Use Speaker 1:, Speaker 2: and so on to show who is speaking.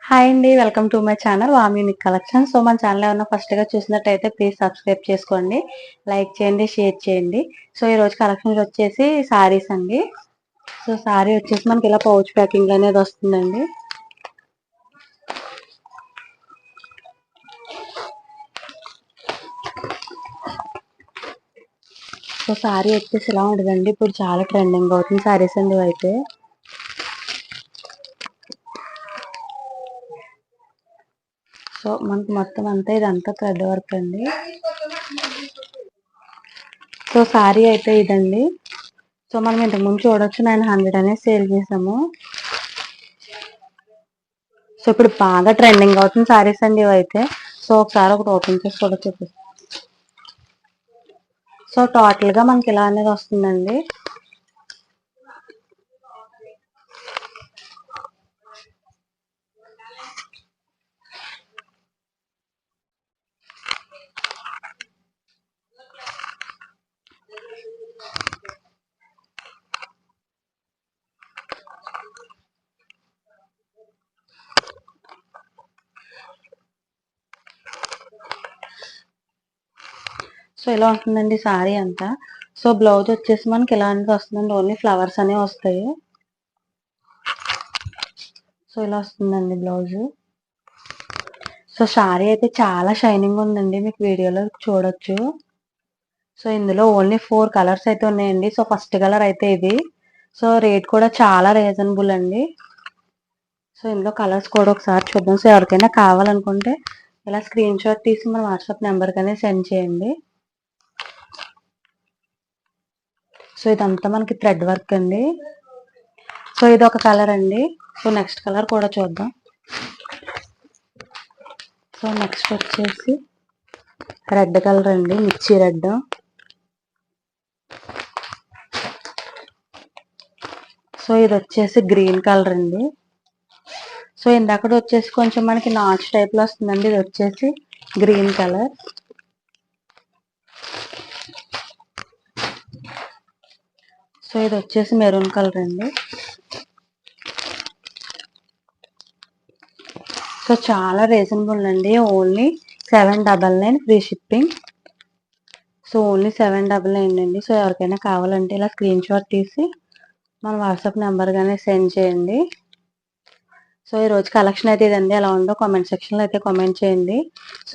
Speaker 1: Hi అండి. Welcome to my channel warm unique collection. So మన channel ఏమన్నా ఫస్ట్‌గా చూసినట్టయితే ప్లీజ్ సబ్స్క్రైబ్ చేసుకోండి. లైక్ చేయండి, షేర్ చేయండి. సో ఈరోజు కలెక్షన్స్ వచ్చేసి సారీస్ అండి. సో సారీ వచ్చేసి మనకి ఇలా పౌచ్ ప్యాకింగ్ అనేది వస్తుందండి. సో సారీ వచ్చేసి ఇలా ఉంటుందండి. ఇప్పుడు చాలా ట్రెండింగ్ అవుతుంది సారీస్ అండి అయితే. సో మనకి మొత్తం అంతా ఇదంతా థ్రెడ్ వర్క్ అండి. సో సారీ అయితే ఇదండి. సో మనం ఇంతకుముందు చూడొచ్చు 900 అనేది సేల్ చేసాము. సో ఇప్పుడు బాగా ట్రెండింగ్ అవుతుంది సారీస్ అండి ఇవైతే. సో ఒకసారి ఒకటి ఓపెన్ చేసి కూడా చూపిస్తాను. సో టోటల్ గా మనకి ఇలా అనేది వస్తుందండి. సో ఇలా ఉంటుందండి సారీ అంతా. సో బ్లౌజ్ వచ్చేసి మనకి ఇలా అనేది వస్తుందండి. ఓన్లీ ఫ్లవర్స్ అనేవి వస్తాయి. సో ఇలా వస్తుందండి బ్లౌజ్. సో సారీ అయితే చాలా షైనింగ్ ఉందండి. మీకు వీడియోలో చూడొచ్చు. సో ఇందులో ఓన్లీ 4 కలర్స్ అయితే ఉన్నాయండి. సో ఫస్ట్ కలర్ అయితే ఇది. సో రేట్ కూడా చాలా రీజనబుల్ అండి. సో ఇందులో కలర్స్ కూడా ఒకసారి చూద్దాం. సో ఎవరికైనా కావాలనుకుంటే ఇలా స్క్రీన్ షాట్ తీసి మన వాట్సాప్ నెంబర్కి అనేది సెండ్ చేయండి. సో ఇదంతా మనకి థ్రెడ్ వర్క్ అండి. సో ఇది ఒక కలర్ అండి. సో నెక్స్ట్ కలర్ కూడా చూద్దాం. సో నెక్స్ట్ వచ్చేసి రెడ్ కలర్ అండి, మిర్చి రెడ్. సో ఇది వచ్చేసి గ్రీన్ కలర్ అండి. సో ఇందాకటి వచ్చేసి కొంచెం మనకి నాచ్ టైప్ లో వస్తుందండి. ఇది వచ్చేసి గ్రీన్ కలర్. సో ఇది వచ్చేసి మెరూన్ కలర్ అండి. సో చాలా రీజనబుల్ అండి. Only 799 free shipping. So only 799 అండి. సో ఎవరికైనా కావాలంటే ఇలా స్క్రీన్ షాట్ తీసి మన వాట్సాప్ నెంబర్ గానే సెండ్ చేయండి. సో ఈరోజు కలెక్షన్ అయితే ఇదండి. ఎలా ఉందో కామెంట్ సెక్షన్లో అయితే కామెంట్ చేయండి. సో